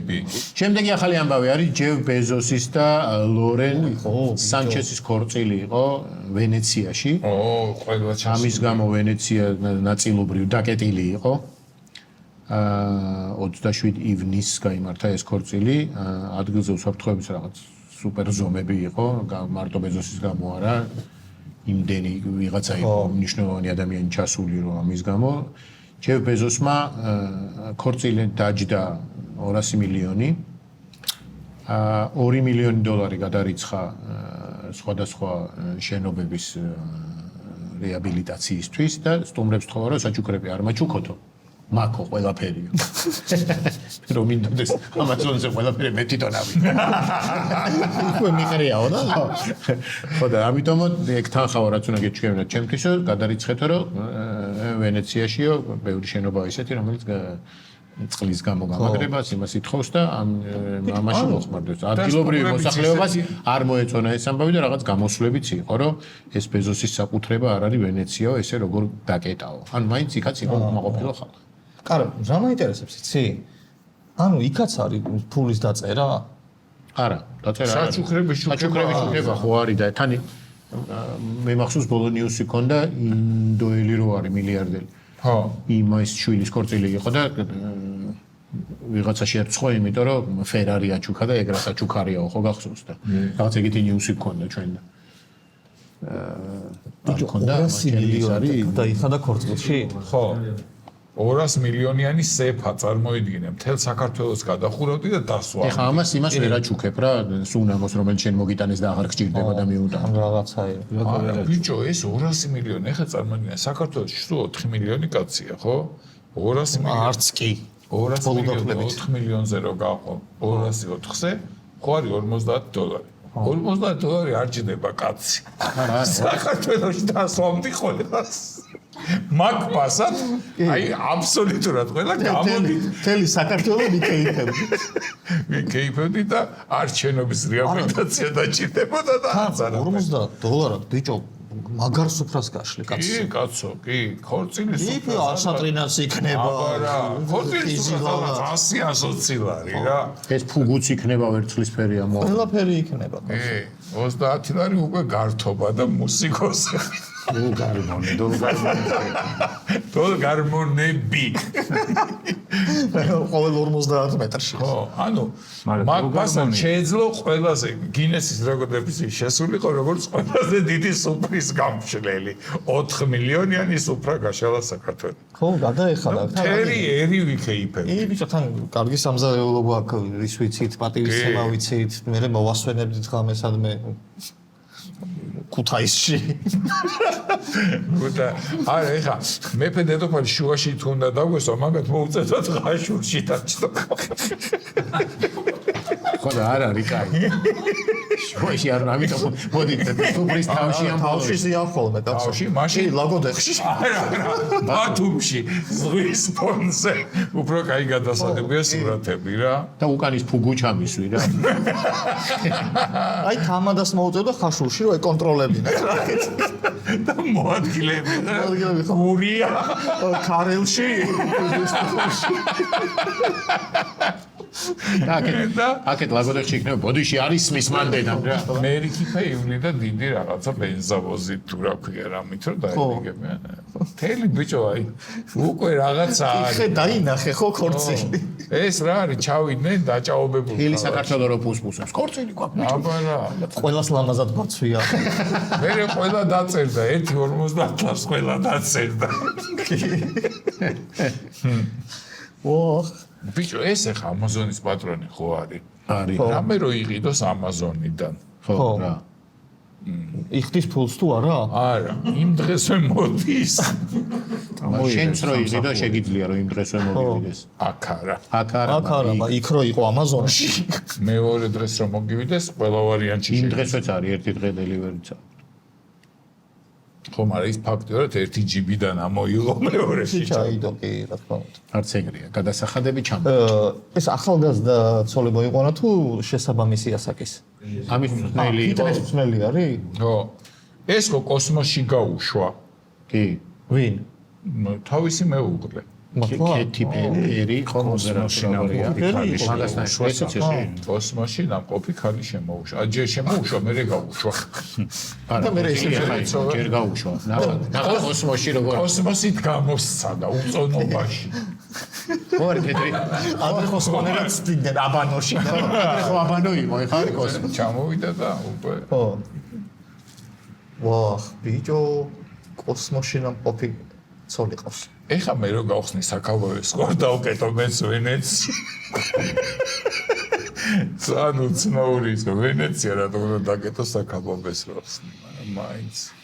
გემები. შემდეგი ახალი ამბავი არის ჯეფ ბეზოსის და ლორენ სანჩესის ქორწილი იყო ვენეციაში. ყველა ამის გამო ვენეცია ნაწილობრივ დაკეტილი იყო. 27 ივნისს გაიმართა ეს ქორწილი. ადგილზე უსაფრთხოების რაღაც სუპერ ზომები იყო, მარტო ბეზოსის გამო არა. იმდენი ვიღაცა იყო მნიშვნელოვანი ადამიანი ჩასული რომ ამის გამო ჯეფ ბეზოსმა ქორწილი დაჯდა 200 მილიონი. 2 მილიონი დოლარი გადარიცხა სხვადასხვა შენობების რეაბილიტაციისთვის და სტუმრებს თხოვა რომ საჩუქრები არ მაჩუქოთო. მაქო ყველაფერია. რომ მინდოდეს ამაზონზე ყველაფერი მე თვითონ ავიდა. უკვე მიყრიაო და ხო და ამიტომ ეგ თანხავა რაც უნდა გეჩქევნათ ჩემთვისო გადარიცხეთო რომ ვენეციაშიო ბევრი შენობა ისეთი რომელიც წყლის გამო გამაგრებას იმას ითხოვს და ამაში მოხმარდეს. ადგილობრივი მოსახლეობას არ მოეწონა ეს ამბავი და რაღაც გამოსვლებიც იყო რომ ეს ბეზოსის საკუთრება არ არის ვენეციაო ესე როგორ დაკეტაო. ანუ მაინც იქაც იყო უკმაყოფილო ხალხი. კარო, რა მაინტერესებს იცი? ანუ იქაც არის ფულის დაწერა? არა, დაწერა არა. საჩუქრების შუქება ხო არის და თან მე მახსოვს ბოლო ნიუსი ქონდა ინდოელი რო არის მილიარდელი. ხო. იმის შვილის ქორწილი იყო და ვიღაცა შეერცხო, იმიტომ რომ ფერარი აჩუქა და ეგ რა საჩუქარიაო, ხო გახსოვს და რაღაც ეგეთი ნიუსი ქონდა ჩვენ და ბიჭო, 200 მილიონი დაიხადა ქორწილში? ხო. 200 მილიონიანი სეფა წარმოიდგინე, მთელ საქართველოს გადახურავდი და დასვა. ეხა ამას ვერ აჩუქებ რა, სუნამოს რომელიც შენ მოგიტანეს და აღარ გჭირდება და მიუტან. რაღაცაა. ბიჭო, ეს 200 მილიონი, ეხა წარმოიდგინე, საქართველოში სულ 4 მილიონი კაცია, ხო? 200 მილიონი. არც კი. 200 მილიონი 4 მილიონზე რო გაყო 204-ზე, ხო არის $50. $50 არ ჭირდება კაცი. არა, საქართველოში დასვამდი ყველას. მაგპასად, აი აბსოლუტურად ყველა გამოდით. მთელი საქართველო მიკეიფებდი. მიკეიფებდი და არჩენობის რეაბილიტაცია დაჭირდებოდა და $50 ბიჭო, მაგარ სუფრას გაშლი კაცი. კი, კაცო, კი, ქორწილის სუფრა ასატრინაც იქნება. აბარა, ქორწილის სუფრა 100-120 ლარი რა. ეს ფუგუც იქნება ვერცხლისფერია მო. ყველაფერი იქნება. კი, 30 ლარი უკვე გართობა და მუსიკოსი. დოლგარმონები. ყოველ 50 მეტრში. ხო, ანუ მაგბასთან შეეძლო ყველაზე გინესის რეკორდების შესულიყო როგორც ყველაზე დიდი სუფრის გამშლელი. 4 მილიონიანი სუფრა გაშალა საქართველოს. ხო, გადაეხადა. თერი ერი ვიქეიფები. ბიჭო, თან კარგი სამზარეულობა აქვს, ის ვიცით, პატივისცემა ვიცით, მე მოვასვენებდით ღამესადმე ქუთაისში. გუდა, არა, ეხა მეფე დედოფალი შუაში თუ უნდა დაგვესვა, მაგათ მოუწევთ ღაშურში დაჭდო. ხო და არ არის კაი. შუაში არ უნდა, ამიტომ მოდით სუფრის თავში ამ თავში ზიახოლმე კაცო. თავში, მაშინ ლაგოდეხში. არა, ბათუმში ზღვის ფონზე უფრო კაი გადასადებია სურათები რა. და უკანის ფუგუ ჩამისვი რა. აი თამადას მოუწევდა ხაშურში რომ ეკონტროლებინა რა. და მოადგილები და მოადგილები ხო. გურია ქარელში. აკეთ ლაგოდეხში იქნება ბოდიში არის მის მანდენამ რა. მერიქიფე ივლი და დიდი რაღაცა ბენზავოზი თუ რა ქვია რამით რომ დაიგებიან. თელი ბიჭო აი უკვე რაღაცა არის. ხე დაინახე ხო ქორწილი. ეს რა არის ჩავიდნენ დაჭაობებული. ხილი საქართველოს რო პუსპუსებს. ქორწილი გვაქვს. აბარა. ყველას ლამაზად გვაცვია. მერე ყველა დაწერდა 1.50 ლარს ყველა დაწერდა. ოხ ბიჭო ეს ახლა ამაზონის პატრონი ხო არის? არის. რამე რო იყიდოს ამაზონიდან. ხო რა. იხდის ფულს თუ არა? არა, იმ დღესვე მოდის. შენც რო იყიდო შეგიძლია რომ იმ დღესვე მოვიდდეს. აქ არა. აქ არა. აქ არა, იქ რო იყო ამაზონში. მეორე დღეს რომ მოგივიდეს, ყველა ვარიანტი იმ დღესვეც არის ერთი დღე დელივერიც. ხო, მაგრამ ის ფაქტია, რომ 1 GB-დან ამოიღო მეორეში. ჩაიდო კი, რა თქმა უნდა. არც ეგრეა, გადასახადები ჩამო. ეს ახალგაზრდა ცოლი მოიყვანა თუ შესაბამისი ასაკის? ამის მწვნელი იყო. ეს მწვნელი არის? ხო. ეს ხო კოსმოსში გაუშვა. კი. ვინ? თავისი მეუღლე. კეთი ფერი კოსმოსში ესეცი კოსმოსში ნამყოფი ქალი შემოუშვა. ჯერ შემოუშვა, მერე გაუშვა. არა მე ჯერ გაუშვა. ნახა კოსმოსში როგორ კოსმოსით გამოსცადა უწონობაში. ორი პეტრი ადრე ხოსმონერაც წინდენ აბანოში და ხო აბანო იყო ეხა არის კოსმოსი ჩამოვიდა და უკვე ხო ვაჰ ბიჭო კოსმოსში ნამყოფი ცოლი ყავს ეხა მე რო გავხსნი საქავოეს სკოლა დავკეტო მეც ვენეცი ძალიან უცნაური ის ვენეცია რატომ უნდა დაკეტო საქავოეს როს მაგრამ მაინც